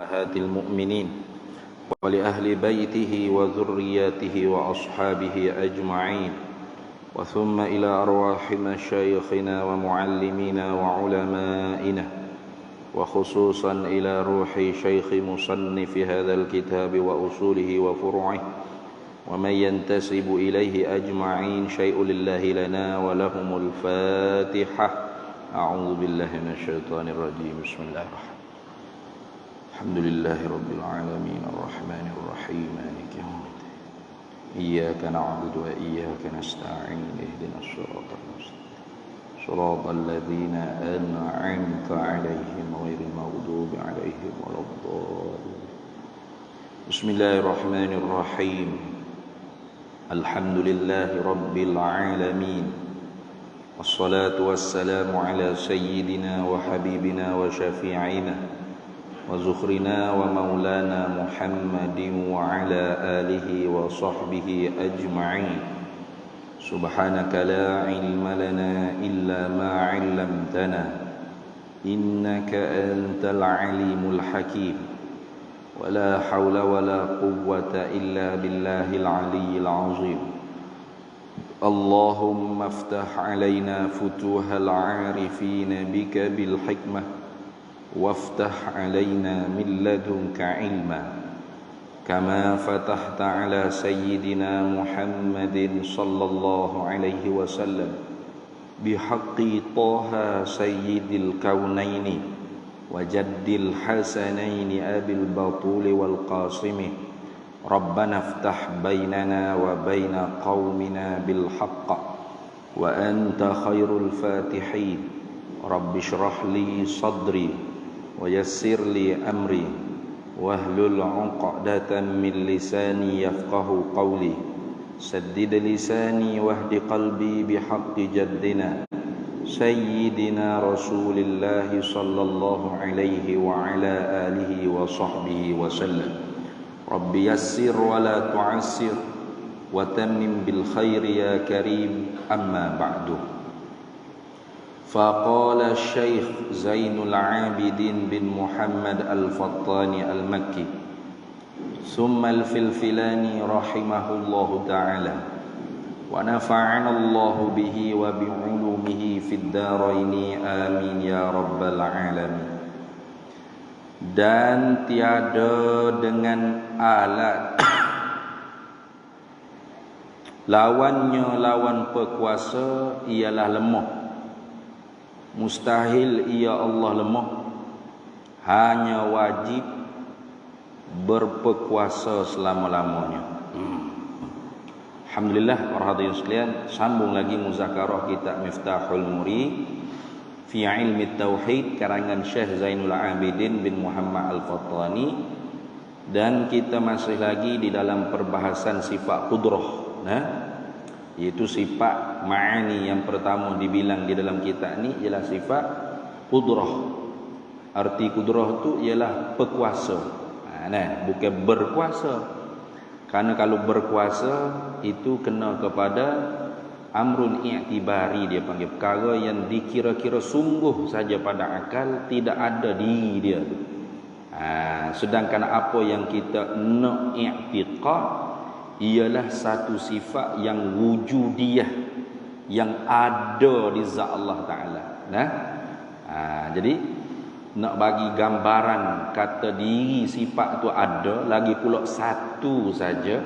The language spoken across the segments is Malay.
أمهات المؤمنين ولأهل بيته وذرياته وأصحابه أجمعين وثم إلى أرواح مشايخنا ومعلمينا وعلمائنا وخصوصا إلى روح شيخ مصنف هذا الكتاب وأصوله وفروعه ومن ينتسب إليه أجمعين شيء لله لنا ولهم الفاتحة. أعوذ بالله من الشيطان الرجيم. بسم الله الرحمن الرحيم. الحمد لله رب العالمين الرحمن الرحيم مالك يوم الدين إياك نعبد وإياك نستعين اهدنا الصراط المستقيم صراط الذين أنعمت عليهم غير المغضوب عليهم ولا الضالين. بسم الله الرحمن الرحيم. الحمد لله رب العالمين والصلاة والسلام على سيدنا وحبيبنا وشفيعنا وزخرنا ومولانا محمد وعلى آله وصحبه أجمعين. سبحانك لا علم لنا إلا ما علمتنا إنك أنت العليم الحكيم ولا حول ولا قوة إلا بالله العلي العظيم. اللهم افتح علينا فتوح العارفين بك بالحكمة وافتح علينا من لدنك علما كما فتحت على سيدنا محمد صلى الله عليه وسلم بحق طه سيد الكونين وجد الحسنين أبي البطول والقاسم. ربنا افتح بيننا وبين قومنا بالحق وأنت خير الفاتحين. رب اشرح لي صدري ويسر لي أمري واحلل عقدة من لساني يفقه قولي سدد لساني واهد قلبي بحق جدنا سيدنا رسول الله صلى الله عليه وعلى آله وصحبه وسلم. رب يسر ولا تعسر وتمم بالخير يا كريم. أما بعد. فقال الشيخ زين العابدين بن محمد الفطاني المكي ثم الفلفلاني رحمه الله تعالى ونفعنا الله به وبعلومه في الدارين آمين يا رب العالمين. Dan tiada dengan alat lawannya lawan pekuasa ialah lemah. Mustahil ia Allah lemah, hanya wajib berpekuasa selama-lamanya. Alhamdulillah, para hadirin sekalian, sambung lagi muzakarah kitab Miftahul Murid fi ilmi tauhid karangan Syekh Zainul Abidin bin Muhammad Al-Fattani, dan kita masih lagi di dalam perbahasan sifat qudrah, yaitu sifat ma'ani yang pertama dibilang di dalam kitab ni ialah sifat qudrah. Arti qudrah tu ialah berkuasa, bukan berkuasa. Karena kalau berkuasa itu kena kepada amrun i'tibari, dia panggil perkara yang dikira-kira sungguh saja pada akal, tidak ada di dia. Sedangkan apa yang kita nak i'tiqad ialah satu sifat yang wujudiyah, yang ada di zat Allah Ta'ala. Jadi nak bagi gambaran kata diri sifat tu ada, lagi pula satu saja,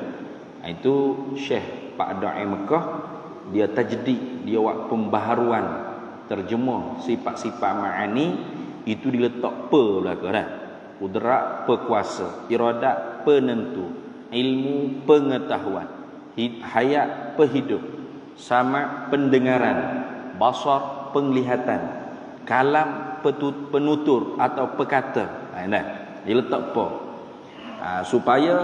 itu Syekh Pak Da'i Mekah dia tajdid, dia buat pembaharuan terjemah sifat-sifat ma'ani itu diletak belakang kudrat pekuasa, iradat penentu, ilmu pengetahuan, hayat pehidup, sama pendengaran, basar penglihatan, kalam penutur atau pekata. Dia letak apa? Supaya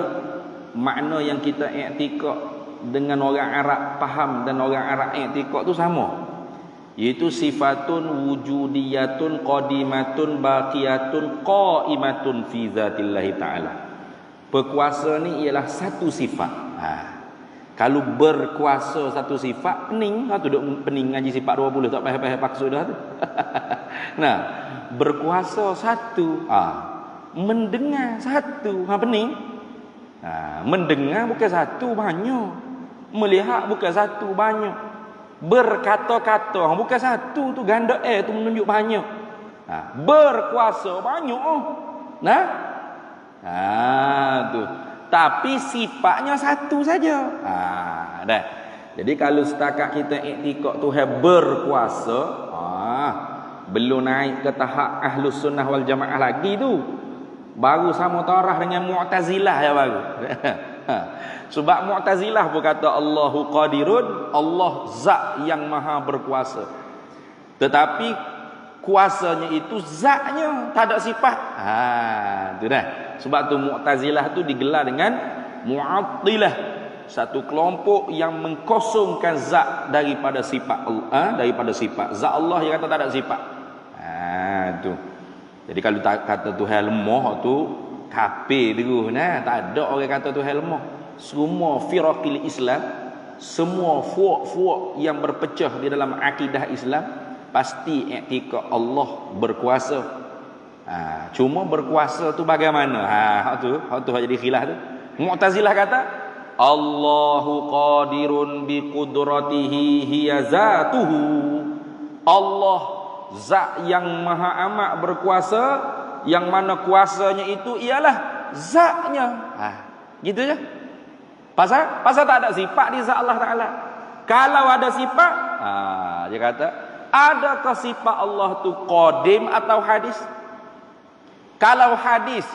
makna yang kita i'tiqad dengan orang Arab faham dan orang Arab i'tiqad tu sama, iaitu sifatun wujudiyatun qadimatun baqiyatun qaimatun fi zatillahi ta'ala. Berkuasa ni ialah satu sifat. Kalau berkuasa satu sifat, pening. Duduk pening ngaji sifat 20 tak payah-payah maksud dah tu. Nah, berkuasa satu. mendengar satu. Ha pening. Mendengar bukan satu, banyak. Melihat bukan satu, banyak. Berkata-kata bukan satu tu, ganda tu menunjuk banyak. Berkuasa banyak. Nah. Tu. Tapi sifatnya satu saja. Dah. Jadi kalau setakat kita iktikad Tuhan berkuasa, belum naik ke tahap Ahlus Sunnah wal Jamaah lagi tu. Baru sama tarah dengan Mu'tazilah ya baru. Sebab Mu'tazilah pun kata Allahu Qadirun, Allah zat yang maha berkuasa. Tetapi kuasanya itu zatnya, tak ada sifat. Tu dah. Sebab tu Mu'tazilah tu digelar dengan Mu'attilah. Satu kelompok yang mengkosongkan zat daripada sifat Allah, daripada sifat. Zat Allah yang kata tak ada sifat. Tu. Jadi kalau tak kata Tuhan lemah tu kafir terus nah, tak ada orang kata Tuhan lemah. Semua firaqil Islam, semua fuak-fuak yang berpecah di dalam akidah Islam pasti i'tikad Allah berkuasa. Cuma berkuasa tu bagaimana? Hak tu jadi khilaf tu. Mu'tazilah kata Allahu qadirun bi qudratihi hiya zatuhu. Allah zat yang maha amat berkuasa, yang mana kuasanya itu ialah zatnya. Gitu je. Pasal tak ada sifat di zat Allah Taala. Kalau ada sifat, dia kata, adakah sifat Allah tu qadim atau hadis? Kalau hadis,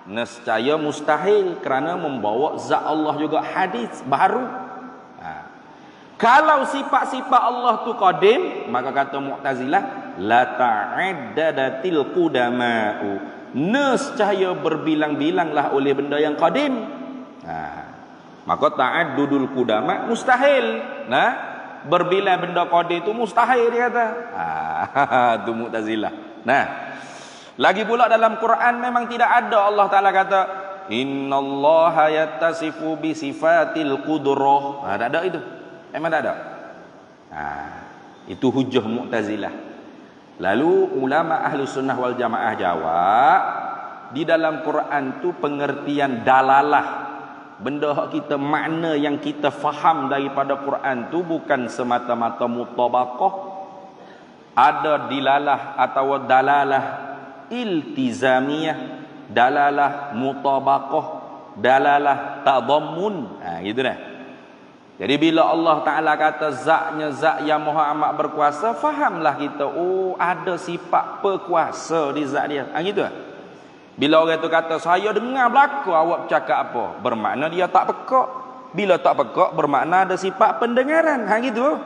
nescaya mustahil kerana membawa zat Allah juga hadis baru. Kalau sifat-sifat Allah tu qadim, maka kata Mu'tazilah la ta'addadatil qudama'u, nescaya berbilang-bilanglah oleh benda yang qadim. Maka ta'addudul qudama mustahil. Berbilang benda qadim itu mustahil dia kata. Tu Mu'tazilah. Lagi pula dalam Quran memang tidak ada Allah Taala kata innallaha yattasifu bi sifatil qudrah. Tak ada itu. Memang tak ada. Itu hujah Mu'tazilah. Lalu ulama Ahlus Sunnah wal Jamaah jawab, di dalam Quran tu pengertian dalalah, benda kita, makna yang kita faham daripada Quran tu bukan semata-mata mutabaqah. Ada dilalah atau dalalah iltizamiyah, dalalah mutabaqah, dalalah tadammun. Gitu dah. Jadi bila Allah Ta'ala kata zatnya zat yang maha amat berkuasa, fahamlah kita, ada sifat perkuasa di zat dia. Gitu lah. Bila orang tu kata saya dengar belaka awak bercakap apa, bermakna dia tak pekak. Bila tak pekak bermakna ada sifat pendengaran. Gitu.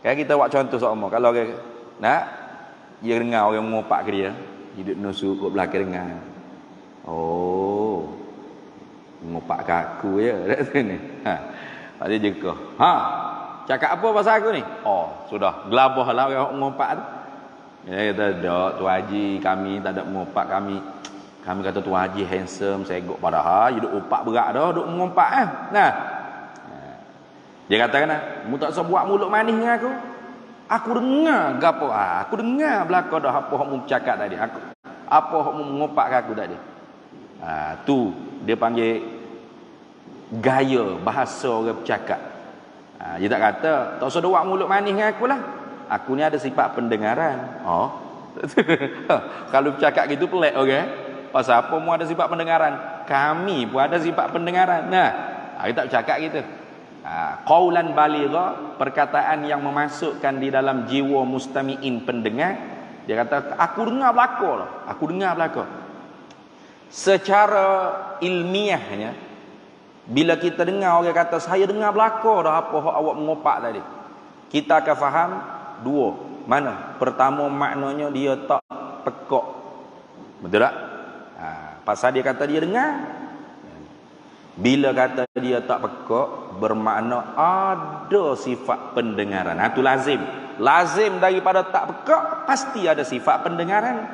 Kan kita buat contoh sama. Kalau orang dia dengar orang mengopak ke dia, hidup nusuk kat belakang dengar. Mengopak ke aku je kat sini. Pak dia jeka. Cakap apa pasal aku ni? Sudah gelabahlah orang mengopak tu. Dia kata, "Dak, Tuan Haji, kami tak ada mengopak kami. Kami kata Tuan Haji handsome, segok padahal hidup opak berat dah, duk mengompak Dia kata mu tak usah buat mulut manis dengan aku. Aku dengar gapo? Aku dengar belaka dah apa hok mu bercakap tadi. Apa hok mu mengopak ke aku tadi. Tu dia panggil gaya bahasa orang bercakap. Dia tak kata tak usah buat mulut manis dengan aku lah. Aku ni ada sifat pendengaran. Kalau bercakap gitu pelik orang. Pasal apa mu ada sifat pendengaran? Kami pun ada sifat pendengaran. Kita bercakap gitu. Qaulan baligha, perkataan yang memasukkan di dalam jiwa mustami'in pendengar. Dia kata aku dengar belaka lah. Aku dengar belaka. Secara ilmiahnya, bila kita dengar orang kata saya dengar belaka dah apa awak mengopak tadi, kita akan faham dua. Mana? Pertama, maknanya dia tak pekak. Betul tak? Pasal dia kata dia dengar. Bila kata dia tak pekak, bermakna ada sifat pendengaran. Itu lazim. Lazim daripada tak pekak, pasti ada sifat pendengaran.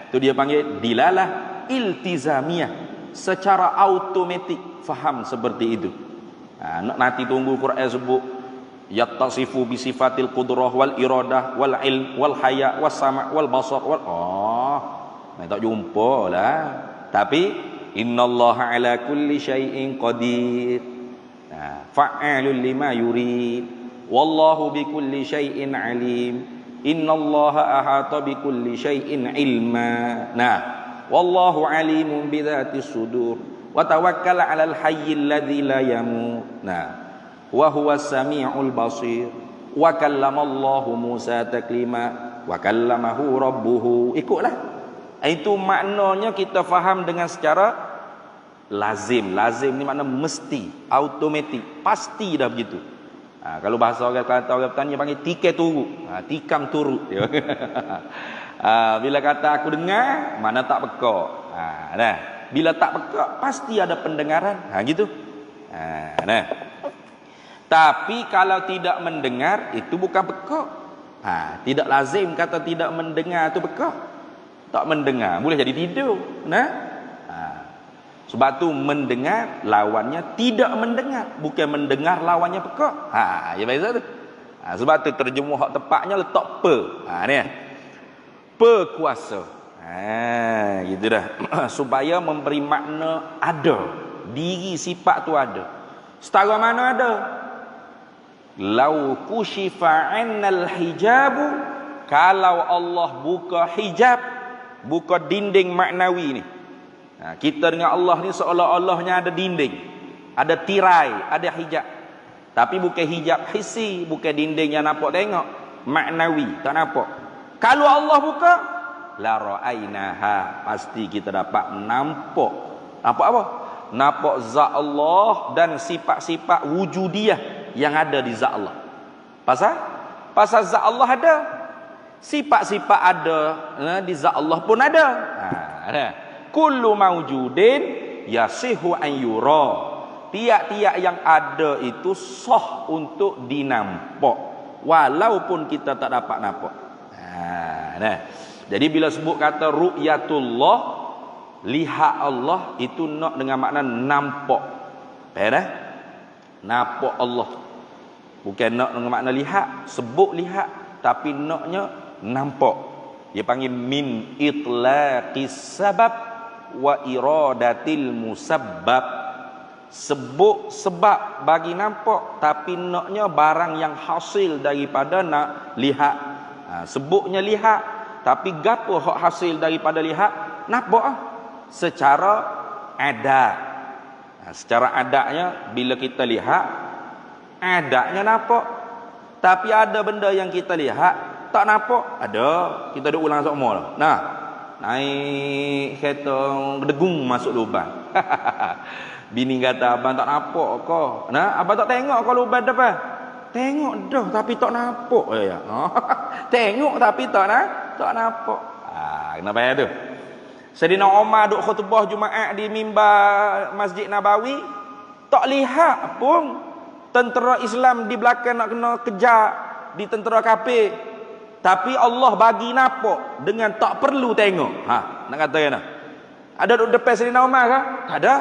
Itu dia panggil dilalah iltizamiyah. Secara automatik faham seperti itu. Nanti tunggu Quran sebut yattasifu bi sifatil qudrah wal iradah wal ilm wal haya was sama' wal basar wal Tak jumpa lah. Tapi innallaha ala kulli syai'in qadir. Fa'alul lima yurid. Wallahu bikulli syai'in alim. Innallaha ahata bikulli syai'in ilma. Wallahu alimun bidzatis sudur. Wa tawakkal 'alal hayyil ladzi la yamut. Wa huwas samiul basir. Wa kallamallahu Musa taklima. Wa kallamahu rabbuhu. Ikutlah. Itu maknanya kita faham dengan secara lazim. Lazim ni makna mesti, automatik, pasti dah begitu. Kalau bahasa orang Kelantan, orang Petani panggil tikai turut, tikam turut. Bila kata aku dengar, mana tak pekak. Bila tak pekak, pasti ada pendengaran. Gitu. Tapi kalau tidak mendengar, itu bukan pekak. Tidak lazim kata tidak mendengar itu pekak. Tak mendengar boleh jadi tidur. Sebab tu mendengar lawannya tidak mendengar, bukan mendengar lawannya pekak. Ya biasa tu. Sebab tu terjemuh hak tepatnya letak ni. Kuasa. Gitu dah. Supaya memberi makna ada, diri sifat tu ada. Setara mana ada? Lau kushifa 'annal hijabu, kalau Allah buka hijab, buka dinding maknawi ni. Kita dengan Allah ni seolah-olahnya ada dinding, ada tirai, ada hijab. Tapi bukan hijab hissi, bukan dinding yang nampak tengok, maknawi, tak nampak. Kalau Allah buka, la ra'ainaha, pasti kita dapat nampak. Nampak apa? Nampak zat Allah dan sifat-sifat wujudiyah yang ada di zat Allah. Pasal zat Allah ada, sifat-sifat ada di zat Allah pun ada. Kullu maujudin yasihu an yura. Tiap-tiap yang ada itu sah untuk dinampak, walaupun kita tak dapat nampak. Jadi bila sebut kata ru'yatullah, lihat Allah, itu nak dengan makna nampak. Faham? Nampak Allah. Bukan nak dengan makna lihat, sebut lihat, tapi naknya nampak. Dia panggil min itlaqis sabab wa iradatil musabbab. Sebut sebab bagi nampak, tapi naknya barang yang hasil daripada nak lihat. Sebutnya lihat, tapi gapo hak hasil daripada lihat? Nampak secara adat. Secara adatnya bila kita lihat, adatnya nampak. Tapi ada benda yang kita lihat tak nampak. Ada. Kita duk ulang semua. Naik kereta degung masuk lubang. Bini kata, abang tak nampak kau. Abang tak tengok kau lubang depan. Tengok dah tapi tak nampak. Tengok tapi tak nampak. Kenapa ya tu? Sayyidina Umar duk khutbah Jumaat di mimbar Masjid Nabawi, tak lihat pun tentera Islam di belakang nak kena kejar di tentera kafir. Tapi Allah bagi nampak dengan tak perlu tengok. Nak kata kan? Ada duduk depan Sayyidina Umar ke? Tak ada.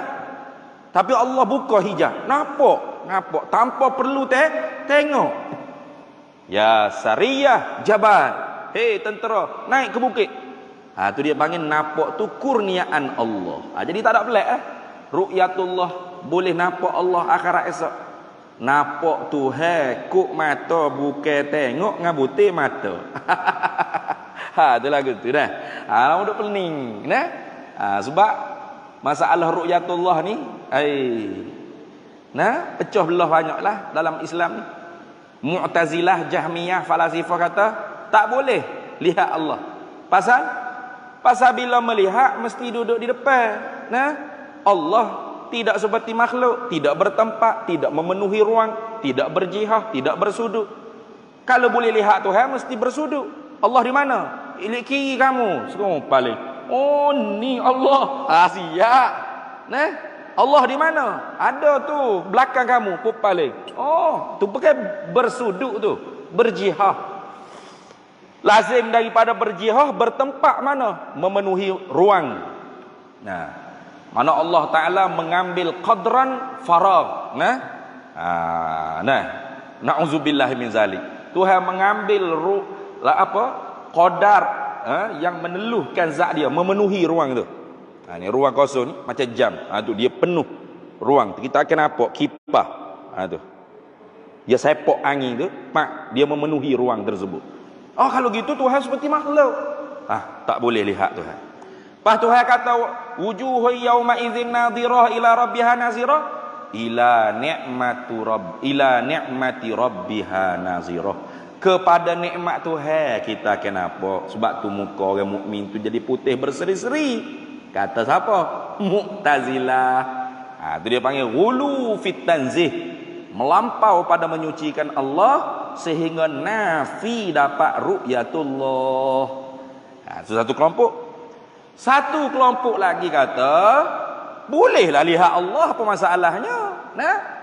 Tapi Allah buka hijab, nampak tanpa perlu tengok. Ya sariyah jabal, hei tentera, naik ke bukit. Tu dia panggil nampak tu kurniaan Allah. Jadi tak ada pelik ru'yatullah, boleh nampak Allah akhirat esok. Nampak Tuhan kuk mata, bukan tengok ngabuti mata. Tu lagu tu dah. Lama duk pening sebab masalah ru'yatullah ni pecah belah banyaklah dalam Islam ni. Mu'tazilah, Jahmiyah, Falasifah kata tak boleh lihat Allah. Pasal bila melihat mesti duduk di depan. Allah tidak seperti makhluk, tidak bertempat, tidak memenuhi ruang, tidak berjihah, tidak bersudut. Kalau boleh lihat Tuhan mesti bersudut. Allah di mana? Ilik kiri kamu. Semua paling. Oh ni Allah. Siap. Allah di mana? Ada tu belakang kamu, pun paling. Tu bukan bersudut tu, berjihah. Lazim daripada berjihah bertempat mana? Memenuhi ruang. Mana Allah Ta'ala mengambil qadran faragh. Na'udzubillah min zalik. Tuhan mengambil qadar yang meneluhkan zat dia, memenuhi ruang tu. Ni ruang kosong ni macam jam. Tu dia penuh ruang. Kita akan nampak kipas. Tu. Dia sepok angin tu, dia memenuhi ruang tersebut. Kalau gitu Tuhan seperti makhluk. Tak boleh lihat Tuhan. Pas Tuhan kata wujuhu yauma idzin nadhirah ila rabbiha nazirah ila ni'mati rabbiha nazirah. Kepada nikmat Tuhan kita akan nampak. Sebab tu muka orang mukmin tu jadi putih berseri-seri. Kata siapa? Mu'tazilah. Tu dia panggil ghulu fit tanzih, melampau pada menyucikan Allah sehingga nafi dapat ru'yatullah. Itu satu kelompok. Satu kelompok lagi kata bolehlah lihat Allah, apa masalahnya?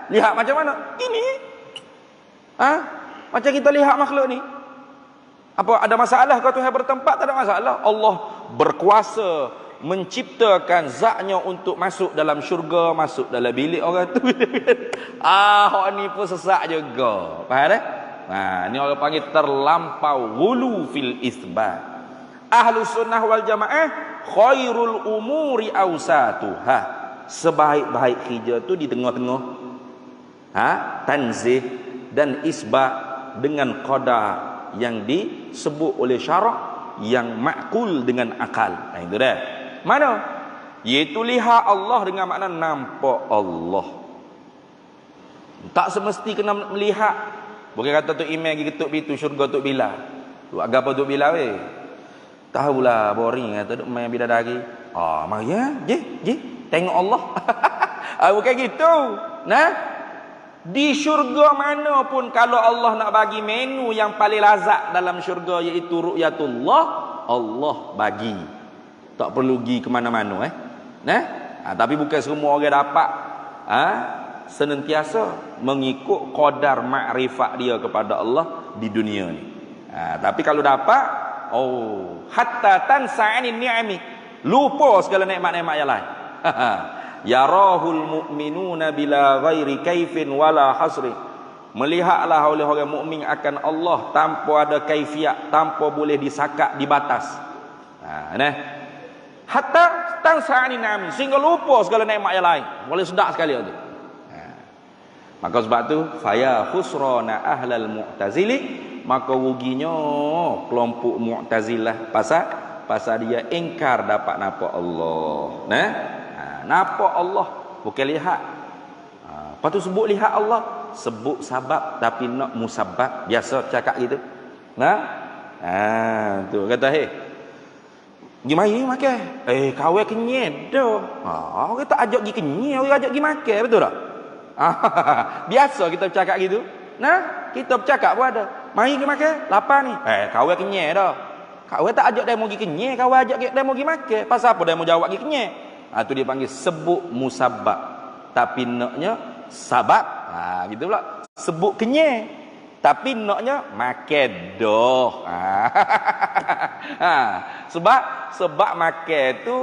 Lihat macam mana? Ini. Macam kita lihat makhluk ni. Apa ada masalah kalau Tuhan bertempat? Tak ada masalah. Allah berkuasa menciptakan zatnya untuk masuk dalam syurga, masuk dalam bilik orang tu. Hak ni pun sesak juga. Faham tak? Ni orang panggil terlampau ghulu fil isbat. Ahlus sunnah wal jamaah khairul umuri awsatuha. Sebaik-baik kerja tu di tengah-tengah. Tanzih dan isbat dengan qadar yang disebut oleh syarak, yang makul dengan akal. Itu dah. Mana? Iaitu lihat Allah dengan makna nampak Allah. Tak semesti kena melihat. Bukan kata tu imam pergi ketuk pintu syurga Tok Bilal. Tu agak apa Tok Bilal weh? Tahulah boring kata duk main bidadari. Mari je tengok Allah. Bukan gitu. Di syurga mana pun kalau Allah nak bagi menu yang paling lazat dalam syurga iaitu ru'yatullah, Allah bagi. Tak perlu pergi ke mana-mana tapi bukan semua orang dapat senantiasa mengikut qadar makrifat dia kepada Allah di dunia ni. Tapi kalau dapat hatta tansa'ani ni'ami, lupa segala nikmat-nikmat yang lain. Yarahul mu'minuna bila ghairi kaifin wala hasri. Melihatlah oleh orang mukmin akan Allah tanpa ada kaifiat, tanpa boleh disakat, dibatas. Hatta tansa'ani ni'ami, sehingga lupa segala nikmat yang lain. Boleh sedap sekali tu. Maka sebab tu faya khusrana ahlal mu'tazili, maka ruginya kelompok Mu'tazilah pasal dia ingkar dapat nampak Allah. Nampak Allah bukan lihat. Lepas tu sebut lihat Allah, sebut sabab tapi nak musabab. Biasa cakap gitu. Tu kata gimana ni makan? Kawan kenyet dah. Orang tak ajak pergi kenyet, orang ajak pergi makan, betul tak? Biasa kita bercakap gitu. Kita bercakap pun ada. Mari pergi makan, lapar ni. Kawan kenyet dah. Kawan tak ajak dia mau pergi kenyet, kawan ajak dia mau pergi makan. Pasal apa dia mau jawab pergi kenyet? Tu dia panggil sebut musabab tapi naknya sabab. Gitu pula. Sebut kenyet tapi naknya makan doh. Sebab makan tu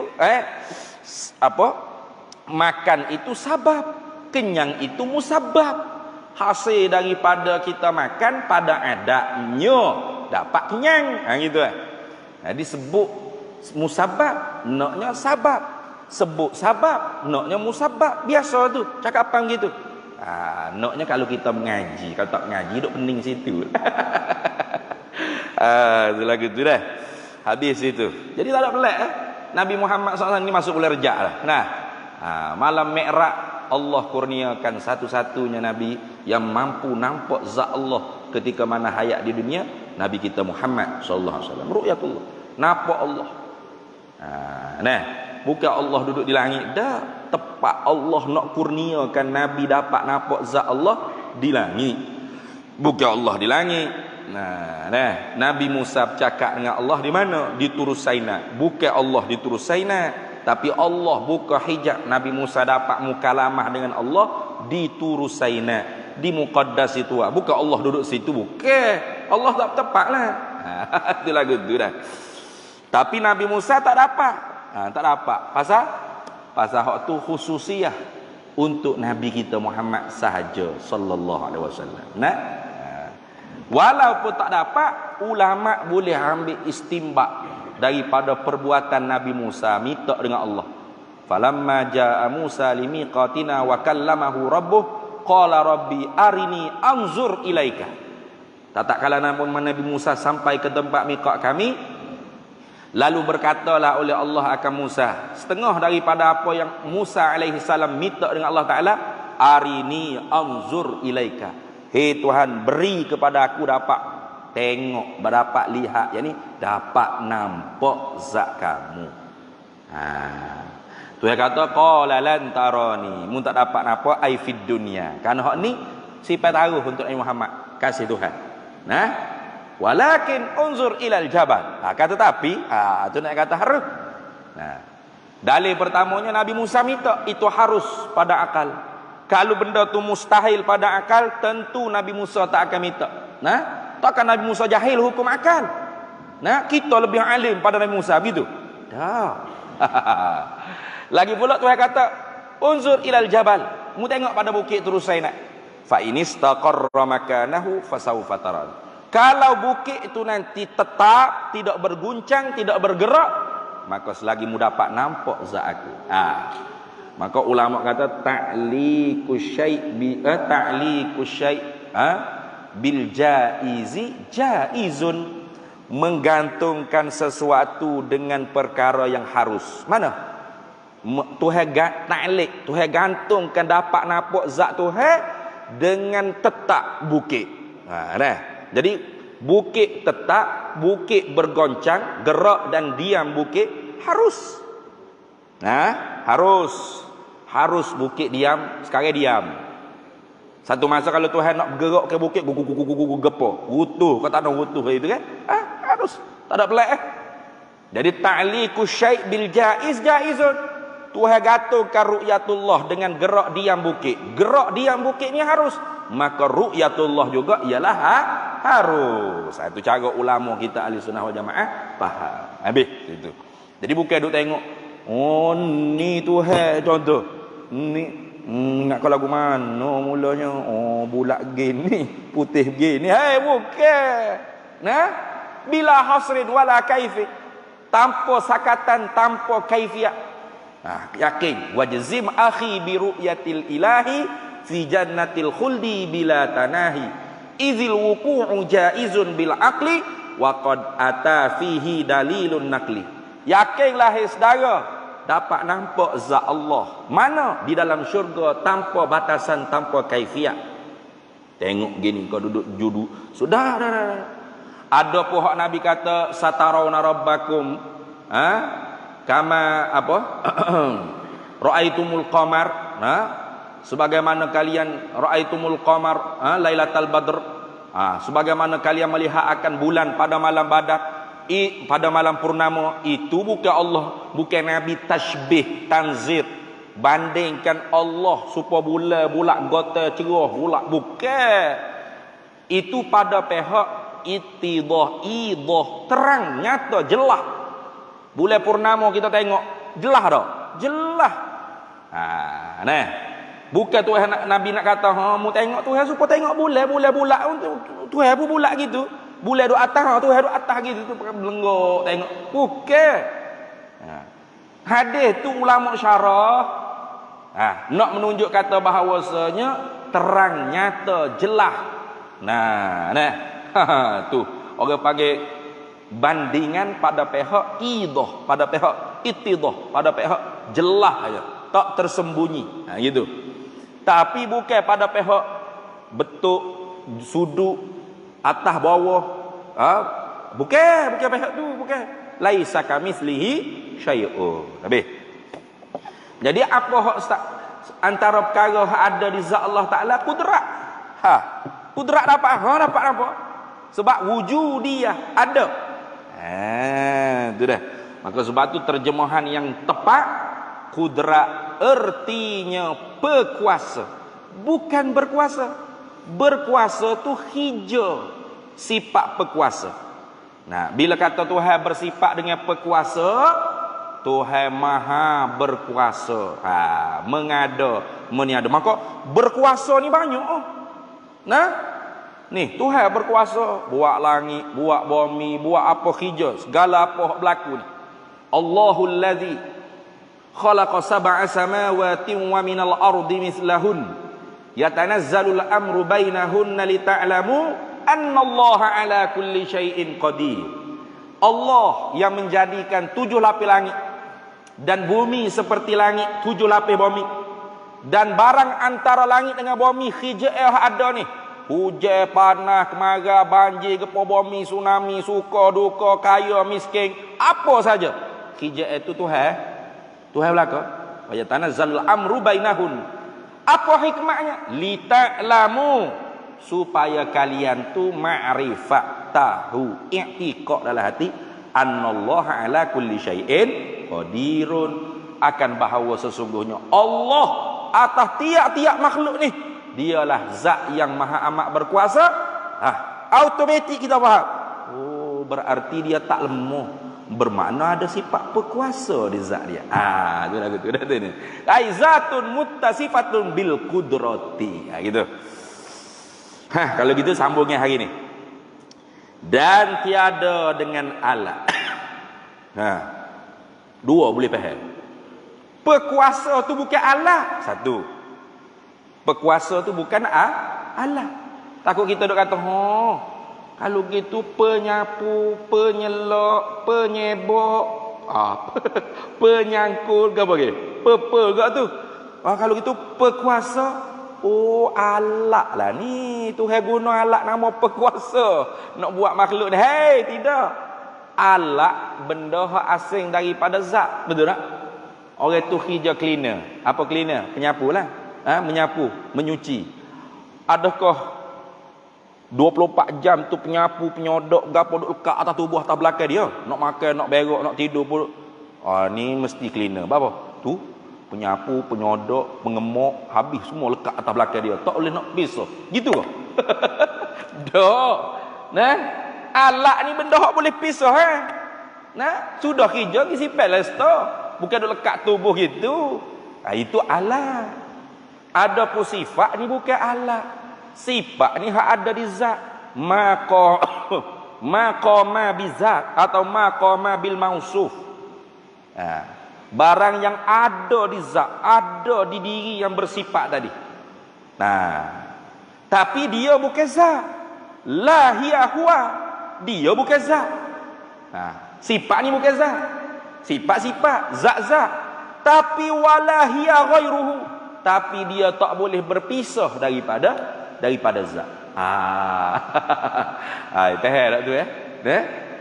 makan itu sabab, kenyang itu musabab. Hasil daripada kita makan pada adanya dapat kenyang. Gitu Jadi sebut musabab naknya sabab. Sebut sabab naknya musabab. Biasa tu cakapan gitu. Naknya kalau kita mengaji, kalau tak mengaji duk pening situ. Itu lagu tu dah. Habis itu. Jadi tak ada pelik Nabi Muhammad SAW ni masuk bulan Rejab lah. Malam Mi'raj Allah kurniakan satu-satunya Nabi yang mampu nampak zat Allah ketika mana hayat di dunia, Nabi kita Muhammad SAW. Ru'yatullah, nampak Allah. Bukan Allah duduk di langit dah. Tepat Allah nak kurniakan Nabi dapat nampak zat Allah di langit. Bukan Allah di langit. Nabi Musa bercakap dengan Allah di mana? Di Tur Saina. Bukan Allah di Tur Saina, tapi Allah buka hijab, Nabi Musa dapat mukalamah dengan Allah di Tur Saina, di Muqaddas itu. Bukan Allah duduk situ, bukan. Allah tak tepatlah. Itu lagu tu dah. Tapi Nabi Musa tak dapat. Tak dapat. Pasal hak tu khususiyah untuk Nabi kita Muhammad sahaja sallallahu alaihi wasallam. Walaupun tak dapat, ulama boleh ambil istinbat. daripada perbuatan Nabi Musa minta dengan Allah. Falamma jaa Musa limiqatina wa kallamahu rabbuh qala rabbi arini anzur ilaika. Tak kala Nabi Musa sampai ke tempat miqat kami, lalu berkatalah oleh Allah akan Musa setengah daripada apa yang Musa alaihi salam minta dengan Allah Taala, arini anzur ilaika. Hei Tuhan, beri kepada aku dapat tengok, dapat lihat, yakni dapat nampak zat kamu. Tuhan kata qala lan tarani, mun tak dapat nampak ai fid dunya. Kan hak ni sifat taruh untuk Nabi Muhammad kasih Tuhan. Nah, walakin unzur ilal jabal. Kata tapi, tu nak kata harus. Nah, dalil pertamanya Nabi Musa minta itu harus pada akal. Kalau benda tu mustahil pada akal, tentu Nabi Musa tak akan minta. Nah, takkan Nabi Musa jahil hukum akal. Nah, kita lebih alim pada Nabi Musa begitu. Dah. Lagi pula Tuhan kata, unzur ilal jabal. Mu tengok pada bukit terus saya nak. Fa inistaqarra makanahu fasawfa taran. Kalau bukit itu nanti tetap, tidak berguncang, tidak bergerak, maka selagi mu dapat nampak zat aku. Maka ulama kata ta'liqu syai' bil jaizi jaizun. Menggantungkan sesuatu dengan perkara yang harus. Mana? Tuhan ta'liq, Tuhan gantungkan dapat nampak zat Tuhan dengan tetap bukit. Jadi bukit tetap, bukit bergoncang, gerak dan diam bukit harus. Harus bukit diam, sekarang diam. Satu masa kalau Tuhan nak bergerak ke bukit, gepo, wutuh, kau tak ada wutuh itu kan? Harus, tak ada pelik. Jadi ta'liqu syai' bil jaiz jaizun. Tuhan gantungkan ru'yatullah dengan gerak diam bukit. Gerak diam bukit ni harus. Maka ru'yatullah juga ialah harus. Itu cara ulama kita ahli sunnah wal jamaah faham. Habis itu. Jadi bukan duk tengok, oh ni Tuhan contoh. Ni nak kau lagu mana mulanya? Oh bulat gini, putih gini. Hai bukan. Nah, bila hasrin wala kaifi. Tanpa sakatan, tanpa kaifiat. Yakin wajzim akhi bi ru'yatil ilahi fi jannatil khuldi bila tanahi idzil wuqu'u jaizun bil aqli wa qad ata fihi dalilun naqli. Yakinlah hai saudara, dapat nampak zat Allah mana di dalam syurga tanpa batasan, tanpa kaifiat. Tengok gini kau duduk sudah dah. Ada pun hak Nabi kata satarawna rabbakum kama apa raaitumul qamar, sebagaimana kalian raaitumul qamar lailatal badr, sebagaimana kalian melihat akan bulan pada malam badar, pada malam purnama. Itu bukan Allah, bukan Nabi tasbih tanzir bandingkan Allah supaya bulat gota cerah bulat, bukan. Itu pada pihak itidah, terang nyata jelas. Bulan purnama kita tengok jelas dah, jelas. Nah, bukan Tuhan Nabi nak kata mu tengok Tuhan supaya tengok bulan bulat Tuhan pun bulat gitu. Bulan duk atas, Tuhan duk atas gitu tu pakai belenggok tengok. Bukan. Hadis tu ulama syarah nak menunjuk kata bahawasanya terang nyata jelas. Tu orang panggil bandingan pada pihak idah, pada pihak itidah, pada pihak jelas aja, tak tersembunyi. Gitu. Tapi bukan pada pihak bentuk sudut atas bawah. Bukan pihak tu, bukan. Laisa kamitslihi syai'un. Habis. Jadi apa hak antara perkara hak ada di zat Allah Taala kudrat. Kudrat dapat apa? Sebab wujudiyah ada. Itu dah. Maka sebab tu terjemahan yang tepat, kudrat ertinya berkuasa, bukan berkuasa. Berkuasa tu hijau sifat berkuasa. Bila kata Tuhan bersifat dengan berkuasa, Tuhan maha berkuasa, mengada, meniada. Maka berkuasa ni banyak. Ni Tuhan berkuasa, buat langit, buat bumi, buat apa hijau, segala apa berlaku ni. Allahul ladzi khalaqa sab'a samawati wa minal ardi mithlahun yatanazzalul amru bainahunna lita'lamu annallaha ala kulli syai'in qadir. Allah yang menjadikan 7 lapis langit dan bumi seperti langit 7 lapis bumi, dan barang antara langit dengan bumi hijau ada ni. Hujan, panas, kemarau, banjir, gempa bumi, tsunami, suka, duka, kaya, miskin, apa saja. Hijau itu Tuhan belaka. Wa yatanazzalul amru bainahun. Apa hikmahnya? Lita'lamu, supaya kalian tu ma'rifat, tahu, i'tiqad dalam hati, annallaha ala kulli syai'in qadirun, akan bahawa sesungguhnya Allah atas tiap-tiap makhluk ni dialah zat yang maha amat berkuasa. Automatik kita faham. Oh, berarti dia tak lemah. Bermakna ada sifat berkuasa di zat dia. Itu dah tu ni. Ai zatun muttasifatun bil qudrati. Gitu. Kalau gitu sambungnya hari ni. Dan tiada dengan alat. Dua boleh faham. Berkuasa tu bukan alat. Satu. Berkuasa tu bukan alat. Takut kita duk kata, kalau gitu penyapu, penyelok, penyebok, penyangkul ke apa ke? Apa gak tu? Kalau gitu berkuasa, alat lah ni. Tuhan guna alat nama berkuasa nak buat makhluk ni. Hei, tidak. Alat benda asing daripada zat. Betul tak? Orang tu hijau cleaner. Apa cleaner? Penyapu lah. Menyapu, menyuci. Adakah 24 jam tu penyapu, penyodok, gapo duk lekat atas tubuh, atas belakang dia? Nak makan, nak berak, nak tidur pun. Ni mesti cleaner. Apa? Tu penyapu, penyodok, pengemok, habis semua lekat atas belakang dia. Tak boleh nak pisah. Gitu ke? Dak. Alat ni benda hak boleh pisah sudah hijau isi pelesta. Bukan duk lekat tubuh gitu. Itu alat. Ada pun sifat ni bukan alat. Sifat ni hak ada di zat. Maqama bizat atau maqama bil mausuf. Barang yang ada di zat, ada di diri yang bersifat tadi. Tapi dia bukan zat. La hiya huwa. Dia bukan zat. Sifat ni bukan zat. Sifat-sifat, zat-zat. Tapi wala hiya ghairuhu. Tapi dia tak boleh berpisah daripada zat. Faham tak tu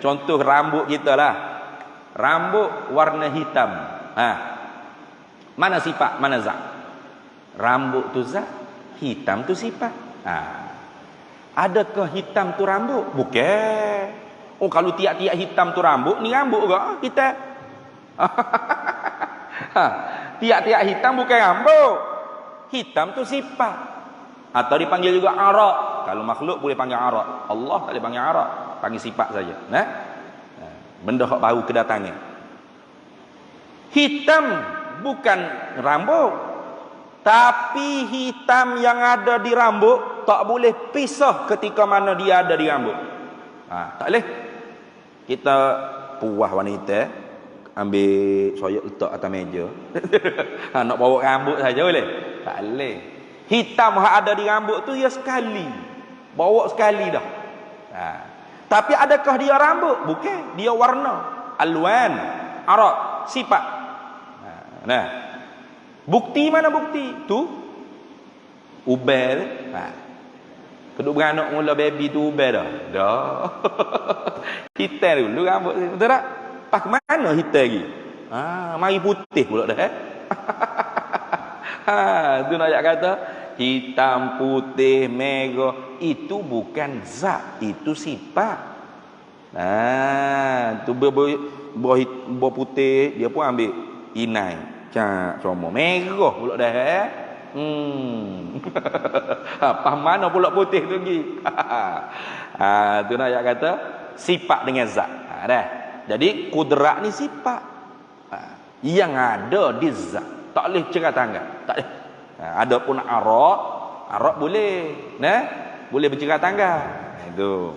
Contoh rambut kita lah. Rambut warna hitam. Mana sifat, mana zat? Rambut tu zat, hitam tu sifat. Adakah hitam tu rambut? Bukan. Kalau tiap-tiap hitam tu rambut, ni rambut ke kita? Tiap-tiap hitam bukan rambut. Hitam tu sifat. Atau dipanggil juga arak. Kalau makhluk boleh panggil arak. Allah tak boleh panggil arak. Panggil sifat saja. Benda hak baru kedatangan. Hitam bukan rambut. Tapi hitam yang ada di rambut tak boleh pisah ketika mana dia ada di rambut. Tak boleh. Kita puas wanita ambil soyak letak atas meja. Nak bawa rambut saja boleh? Tak boleh. Hitam yang ada di rambut tu ya sekali. Bawa sekali dah. Tapi adakah dia rambut? Bukan. Dia warna. Alwan. Arak. Sifat. Bukti mana bukti? Tu. Ubel. Kedua beranak mula baby tu ubel dah. Hitam dulu rambut. Betul tak? Ke mana hitam lagi? Mari putih pula dah. Tu nak kata hitam, putih, merah itu bukan zat, itu sifat. Tu buah putih dia pun ambil inai, cak semua merah pula dah. Apa mana pula putih tu lagi? Tu nak kata sifat dengan zat. Dah. Jadi kudrat ni sifat yang ada di zat. Tak boleh cerah tangan. Tak boleh. Ada pun arak boleh. boleh bercerai tangga. Itu.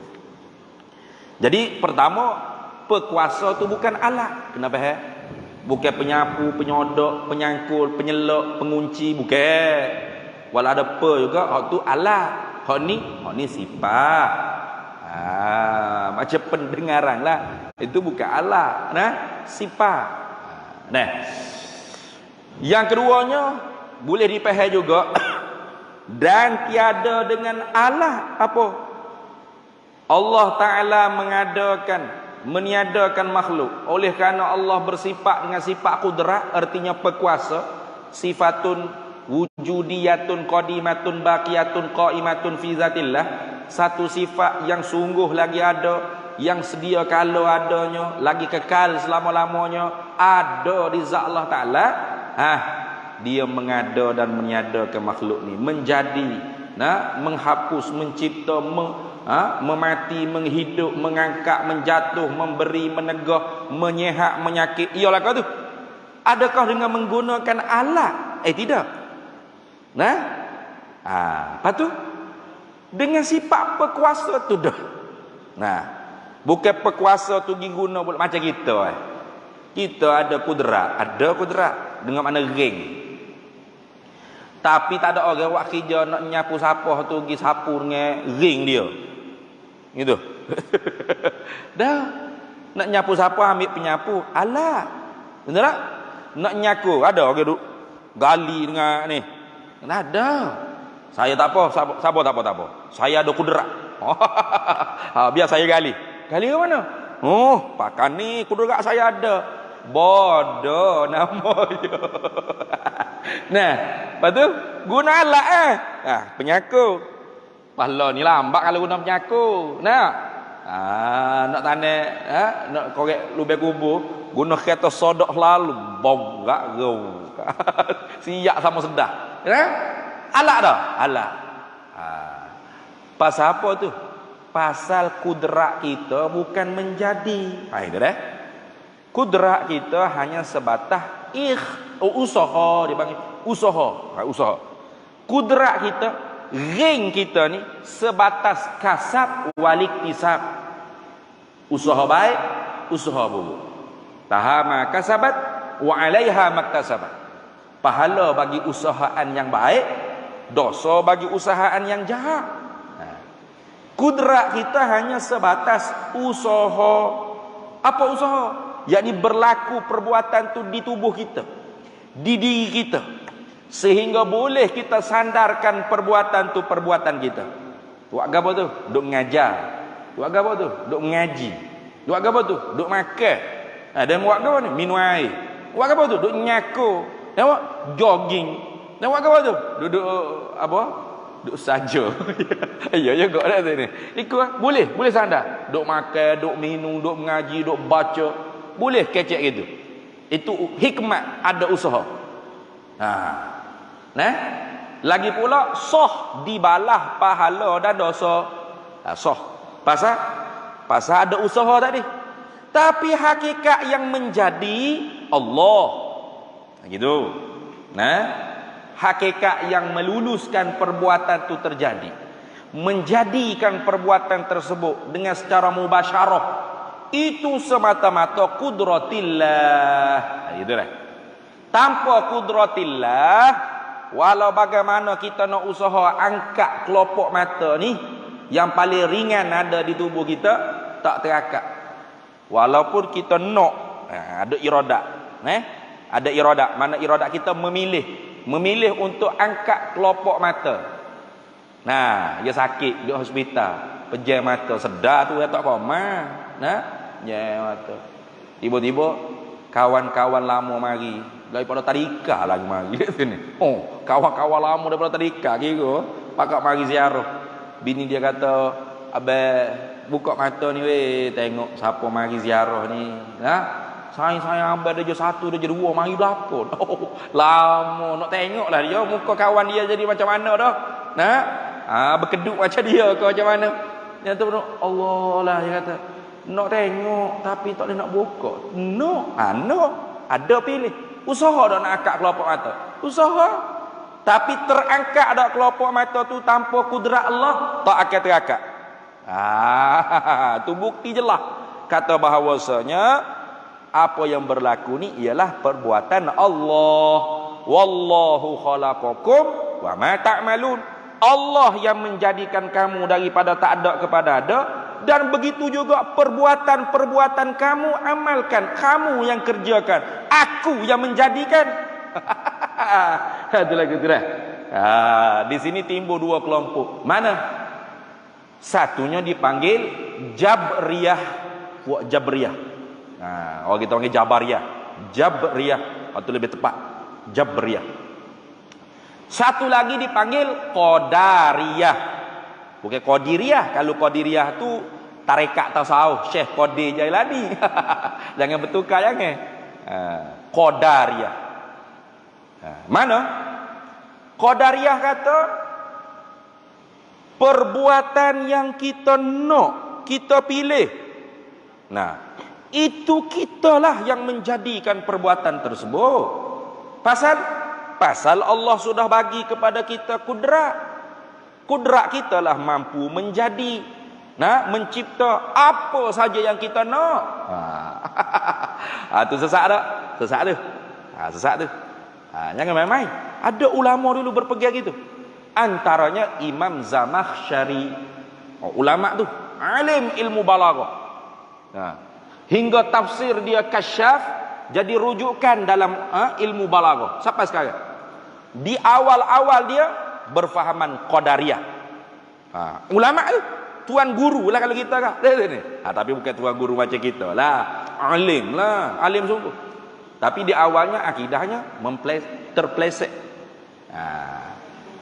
Jadi pertama, pekuasa tu bukan alat. Kenapa bukan penyapu, penyodok, penyangkul, penyelok, pengunci, bukan. Walau ada apa juga, hak tu alat. Hak ni sifat. Macam pendengaran lah. Itu bukan alat, sifat. Nah, yang keduanya boleh dipahami juga dan tiada dengan alat apa? Allah Ta'ala meniadakan makhluk. Oleh kerana Allah bersifat dengan sifat kudrat, artinya berkuasa, sifatun wujudiyatun qadimatun baqiyatun qaimatun fi zatillah, satu sifat yang sungguh lagi ada, yang sedia kala adanya, lagi kekal selama-lamanya, ada di zat Allah Ta'ala. Dia mengada dan meniadakan makhluk ni menjadi, menghapus, mencipta, memati, menghidup, mengangkat, menjatuh, memberi, menegah, menyehat, menyakit. Iyalah kau tu. Adakah dengan menggunakan alat? Tidak. Lepas tu dengan sifat berkuasa tu dah. Bukan berkuasa tu guna pula macam kita. Kita ada kudrat dengan makna ring. Tapi tak ada orang buat kerja nak nyapu sapah tu pergi sapu dengan ring dia. Gitu. Dah. Nak nyapu sapah ambil penyapu, alat. Betul tak? Nak nyaku ada orang duk gali dengan ni. Tak ada. Saya tak apa, sabar tak apa. Saya ada kudrat. Biar saya gali. Gali ke mana? Pakan ni kudrat saya ada. Bodoh nama dia. Lepas tu guna alat penyaku. Pahala ni lambat kalau guna penyaku. Nak tanah, nak korek lubang kubur, guna kereta sodok selalu. Bom gak go. Siap sama sedah. Alat dah, alat. Pasal apa tu? Pasal kudrat kita bukan menjadi. Itu dah. Kudrat kita hanya sebatas usaha, dia panggil usaha. Kudrat kita, ring kita ni sebatas kasab waliktisab. Usaha baik, usaha buruk. Tahama kasabat wa 'alaiha maktasabat. Pahala bagi usahaan yang baik, dosa bagi usahaan yang jahat. Kudrat kita hanya sebatas usaha. Apa usaha? Yakni berlaku perbuatan tu di tubuh kita, di diri kita, sehingga boleh kita sandarkan perbuatan tu perbuatan kita. Buat apa tu? Duk mengajar. Buat apa tu? Duk mengaji. Buat apa tu? Duk makan. Dan buat apa ni? Minum air. Buat apa tu? Duk nyaku. Tengok jogging. Dan buat apa tu? Duduk apa? Duk saja. Ya juga dah tu ni. Ikut boleh sandar. Duk makan, duk minum, duk mengaji, duk baca. Boleh kecek gitu. Itu hikmat ada usaha. Lagi pula sah dibalah pahala dan dosa. Sah. Pasal ada usaha tadi. Tapi hakikat yang menjadi Allah. Gitu. Hakikat yang meluluskan perbuatan itu terjadi, menjadikan perbuatan tersebut dengan secara mubasyarah, itu semata-mata kudratillah. Itu dah. Tanpa kudratillah, walau bagaimana kita nak usaha angkat kelopak mata ni yang paling ringan ada di tubuh kita, tak terangkat. Walaupun kita nak, ada iradat, ada iradat. Mana iradat kita memilih untuk angkat kelopak mata. Dia sakit di hospital, pejam mata, sedar tu tak koma. Ya mata. Tiba-tiba kawan-kawan lama mari daripada tadika lagi mari sini. Kawan-kawan lama daripada tadika kira pakak mari ziarah. Bini dia kata, "Abang, buka mata ni weh, tengok siapa mari ziarah ni." Saya ambil dia satu, dia dua, mari belakon. Lama nak tengoklah dia muka kawan dia jadi macam mana dah. Berkeduk macam dia ke macam mana. Yang tu Allah lah dia kata, nak tengok tapi tak boleh nak buka. No. Ada pilih. Usaha dah nak akak kelopak mata. Usaha. Tapi terangkat ada kelopak mata tu tanpa kudrat Allah, tak akan terangkat. Tu bukti jelas. Kata bahawasanya apa yang berlaku ni ialah perbuatan Allah. Wallahu khalaqakum wa ma ta'malun. Allah yang menjadikan kamu daripada tak ada kepada ada, dan begitu juga perbuatan-perbuatan kamu amalkan, kamu yang kerjakan, aku yang menjadikan. Itulah ketirah. Di sini timbul dua kelompok. Mana? Satunya dipanggil Jabriyah, puak Jabriyah. Orang kita panggil Jabariyah. Jabriyah atau lebih tepat Jabriyah. Satu lagi dipanggil Qadariyah. Bukan Qadiriyah. Kalau Qadiriyah tu tarekat tasawuf Syekh Qadir Jailani. Jangan bertukar jangan. Qadariyah. Mana? Qadariyah kata perbuatan yang kita nak, kita pilih. Nah, itu kitalah yang menjadikan perbuatan tersebut. Pasal Allah sudah bagi kepada kita kudrat. Kudrat kita lah mampu menjadi, mencipta apa saja yang kita nak. Tu sesak tak? Sesak tu. Sesak tu. Jangan main-main. Ada ulama dulu berpegang gitu. Antaranya Imam Zamakhsyari. Ulama tu alim ilmu balaghah. Hingga tafsir dia Kasyaf jadi rujukan dalam ilmu balaghah sampai sekarang. Di awal-awal dia berfahaman Qadariyah. Ulama tu tuan guru lah kalau kita kan. Tapi bukan tuan guru macam kita lah. Alim lah, alim sungguh. Tapi di awalnya akidahnya terpleset.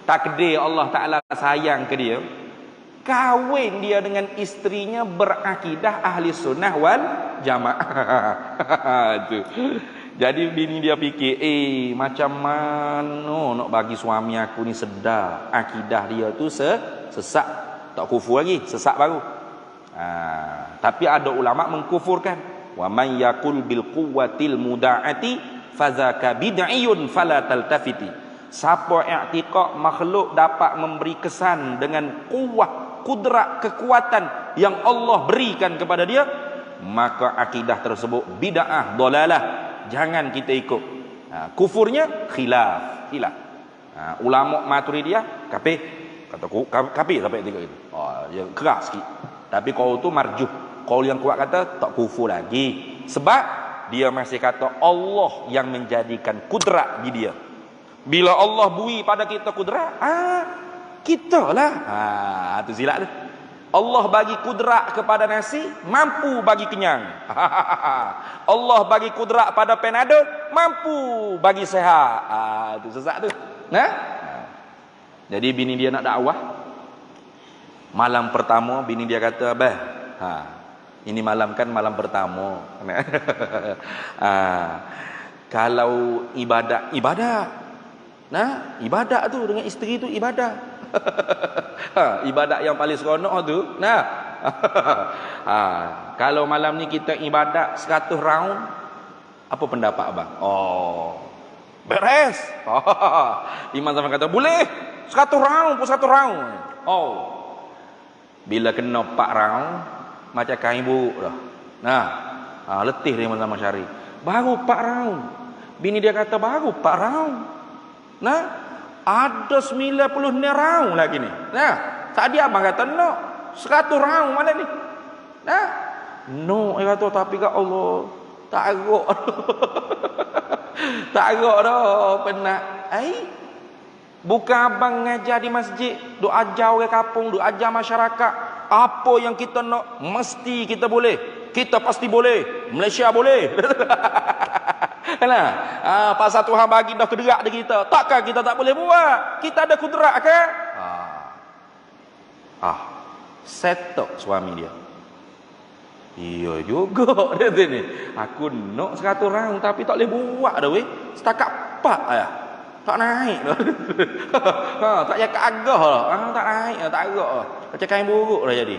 Takdir Allah Ta'ala sayang ke dia, kahwin dia dengan istrinya berakidah ahli sunnah wal jamaah. Jadi bini dia fikir, macam mana nak bagi suami aku ni sedar akidah dia tu sesak, tak kufur lagi, sesak baru. Tapi ada ulama mengkufurkan, wa man yaqul bil quwwatil muda'ati fazaka bid'iyun fala taltafiti. Siapa i'tiqad makhluk dapat memberi kesan dengan kuwah, kudrat, kekuatan yang Allah berikan kepada dia, maka akidah tersebut bid'ah, dalalah. Jangan kita ikut. Kufurnya khilaf. Ulama Maturidiyah kafir. Kata kafir sampai tiga itu. Dia keras sikit. Tapi kau tu marjuh. Kau yang kuat kata tak kufur lagi. Sebab dia masih kata Allah yang menjadikan kudrat di dia. Bila Allah bui pada kita kudrat, kita lah. Tu silap tu. Allah bagi kudrat kepada nasi, mampu bagi kenyang. Allah bagi kudrat pada Panadol, mampu bagi sehat. Itu sesak tu. Jadi bini dia nak dakwah. Malam pertama bini dia kata, "Abah, ini malam kan malam pertama." Kalau ibadat. Ibadat tu dengan isteri tu ibadat. Ibadat yang paling seronok tu. Kalau malam ni kita ibadat 100 round, apa pendapat abang? Beres. Imam Zaman kata boleh 100 round pun 100 round. Bila kena 4 round macam kain buruk dah. Letih dia Imam Zaman Syari. Baru 4 round. Bini dia kata baru 4 round. Ada 90 round lagi ni. Tadi abang kata no 100 round mana ni? No, dia kata tapi kat Allah tak agak. Tak agak dah penat. Bukan abang ngajar di masjid, duk ajar orang kampung, duk ajar masyarakat. Apa yang kita nak mesti kita boleh. Kita pasti boleh. Malaysia boleh. Pasal Tuhan bagi dah kudrat di kita, takkan kita tak boleh buat? Kita ada kudrat kan? Setok suami dia. Iya juga dia ni. Aku nak 100 round tapi tak boleh buat dah weh. Setakat 4 ya. Tak naik dah. Tak cakap agak lah. Tak naik dah, tak agak lah. Macam kain buruk dah jadi.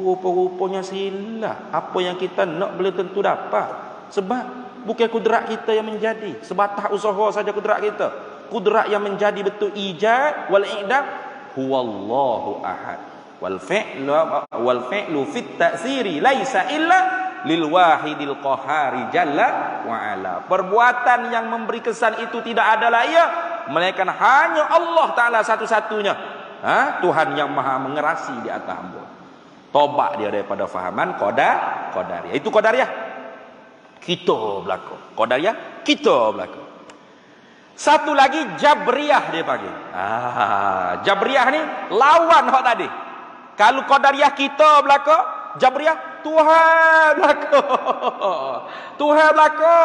Rupa-rupanya silap. Apa yang kita nak boleh tentu dapat. Sebab bukan kudrat kita yang menjadi. Sebatas usaha saja kudrat kita. kudrat yang menjadi betul ijad wal i'dam, huwallahu ahad. Wal fi'lu fit ta'siri laisa illa lil wahidil qahari jalla wa ala. Perbuatan yang memberi kesan itu tidak adalah ia, melainkan hanya Allah Taala satu-satunya, Tuhan yang maha mengerasi di atas hamba. Tobat dia daripada fahaman qadariyah. Itu qadariyah kita belaka. Qadariyah kita belaka. Satu lagi Jabriyah dia panggil. Jabriyah ni lawan hak tadi. Kalau Qadariyah kita belaka, Jabriyah Tuhan belaka. Tuhan belaka.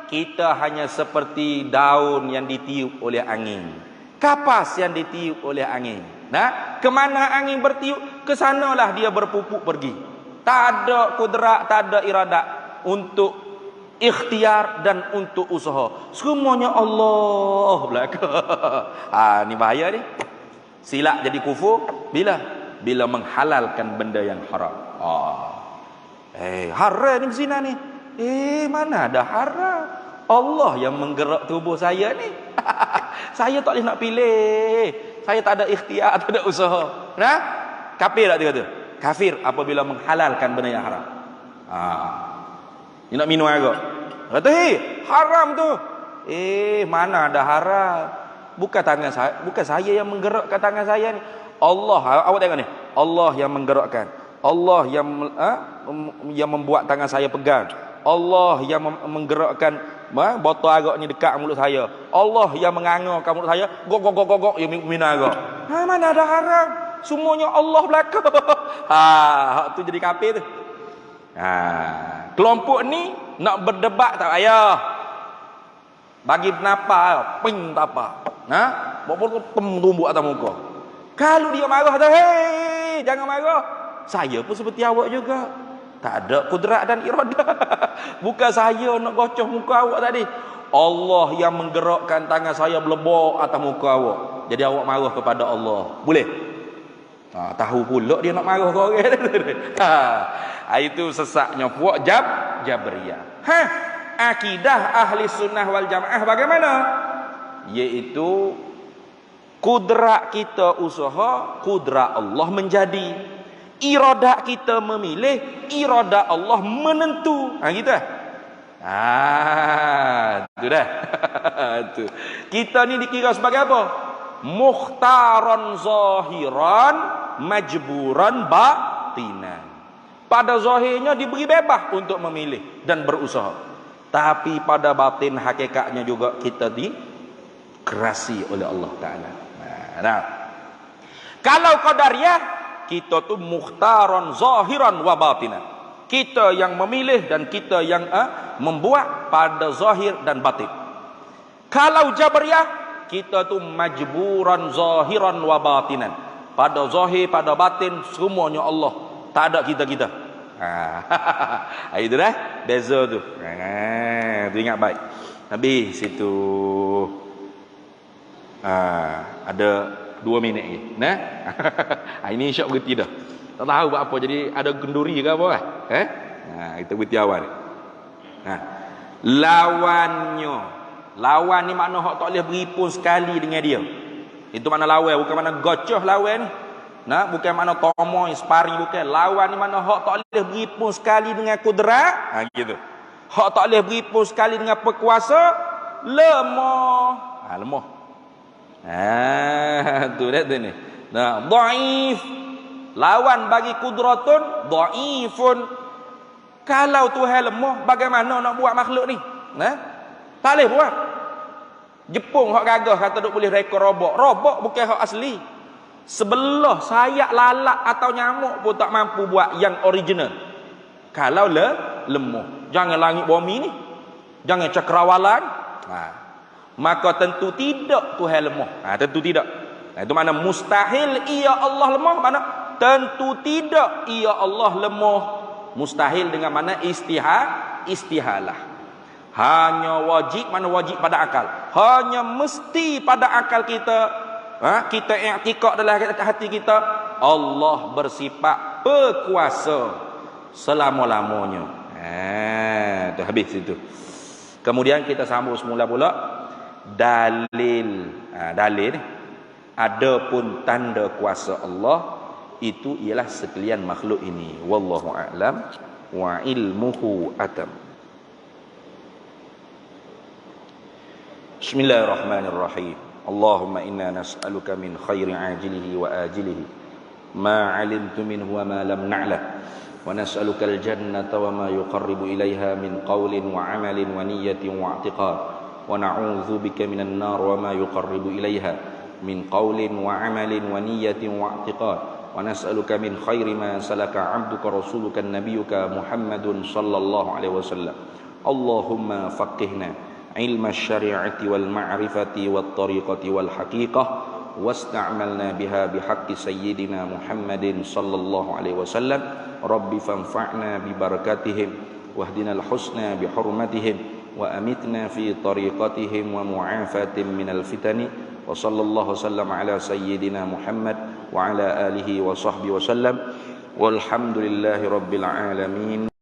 Kita hanya seperti daun yang ditiup oleh angin, kapas yang ditiup oleh angin. Nah, kemana angin bertiup, ke sanalah dia berpupuk pergi. Tak ada kudrat, tak ada iradat untuk ikhtiar dan untuk usaha. Semuanya Allah belaka. Ni bahaya ni. Silap jadi kufur bila menghalalkan benda yang haram. Haram ni zina ni. Mana ada haram? Allah yang menggerak tubuh saya ni. Saya tak boleh nak pilih. Saya tak ada ikhtiar, tak ada usaha. Nah, kafir tak dia kata? Kafir apabila menghalalkan benda yang haram. Ni nak minum agak. Kata, haram tu. Mana ada haram? Bukan saya yang menggerakkan tangan saya ni. Allah, awak tengok ni. Allah yang menggerakkan. Allah yang membuat tangan saya pegang. Allah yang menggerakkan botol arak ni dekat mulut saya. Allah yang mengangarkan mulut saya. Gok yang minum arak. Mana ada haram? Semuanya Allah belaka. Hak tu jadi kafir tu. Kelompok ni nak berdebat tak payah. Bagi penapa, ping tak apa. Bawa tumbuk atas muka. Kalau dia marah tu, jangan marah. Saya pun seperti awak juga. Tak ada kudrat dan iradah. Bukan saya nak gocoh muka awak tadi. Allah yang menggerakkan tangan saya belebok atas muka awak. Jadi awak marah kepada Allah. Boleh? Tahu pula dia nak marah ke orang. Itu sesaknya puak Jabriyah. Akidah ahli sunnah wal jamaah bagaimana? Yaitu kudrat kita usaha, kudrat Allah menjadi. Iradah kita memilih, iradah Allah menentu. Gitu dah. Itu dah. Itu. Kita ni dikira sebagai apa? Mukhtaran zahiran, majburan batinan. Pada zahirnya diberi bebas untuk memilih dan berusaha. Tapi pada batin hakikatnya juga kita dikerasi oleh Allah Ta'ala. Nah, kalau Qadariyah, kita tu mukhtaran zahiran wa batinan. Kita yang memilih dan kita yang membuat pada zahir dan batin. Kalau Jabriyah, kita tu majburan zahiran wa batinan. Pada zahir, pada batin, semuanya Allah. Tak ada kita-kita. Itu dah beza tu. Tu ingat baik. Habis situ. Ada 2 minit lagi. Nah. Ini syok berhenti dah. Tak tahu buat apa. Jadi ada kenduri ke apa? Kita berhenti awal. Lawannya. Lawan ni makna hak tak boleh beripun sekali dengan dia. Itu makna lawan. Bukan makna gocoh lawan ni. Bukan makna tomoy, sparring, bukan. Lawan ni mana hak tak boleh beripun sekali dengan kudrat. Gitu. Hak tak boleh beripun sekali dengan perkuasa, lemah. Lemah. Tu dah tu ni. Dhaif. Lawan bagi kudratun dhaifun. Kalau Tuhan lemah, bagaimana nak buat makhluk ni? Tak boleh buat. Jepun hak gagah kata duk boleh rekod robot. Robot bukan hak asli. Sebelah sayap lalat atau nyamuk pun tak mampu buat yang original. Kalau lemah. Jangan langit bumi ni. Jangan cakrawalan. Maka tentu tidak Tuhan lemah. Tentu tidak. Itu mana mustahil ia Allah lemah. Mana tentu tidak ia Allah lemah. Mustahil dengan mana istihalah. Hanya wajib, mana wajib pada akal. Hanya mesti pada akal kita. Kita i'tikad dalam hati kita, Allah bersifat berkuasa selama-lamanya. Itu habis itu. Kemudian kita sambung semula pula. dalil. Dalil ni. Adapun tanda kuasa Allah itu ialah sekalian makhluk ini. Wallahu a'lam wa ilmuhu atam. Bismillahirrahmanirrahim. Allahumma inna nas'aluka min khairi ajilihi wa ajilihi ma 'alimtu minhu wa ma lam na'lam. ونسألك الجنة وما يقرب إليها من قول وعمل ونية واعتقاد ونعوذ بك من النار وما يقرب إليها من قول وعمل ونية واعتقاد ونسألك من خير ما سلك عبدك رسولك نبيك محمد صلى الله عليه وسلم اللهم فقهنا علم الشريعة والمعرفة والطريقة والحقيقة واستعملنا بها بحق سيدنا محمد صلى الله عليه وسلم رب فانفعنا ببركاتهم واهدنا الحسنى بحرمتهم وأمتنا في طريقتهم ومعافاة من الفتن وصلى الله وسلم على سيدنا محمد وعلى آله وصحبه وسلم والحمد لله رب العالمين.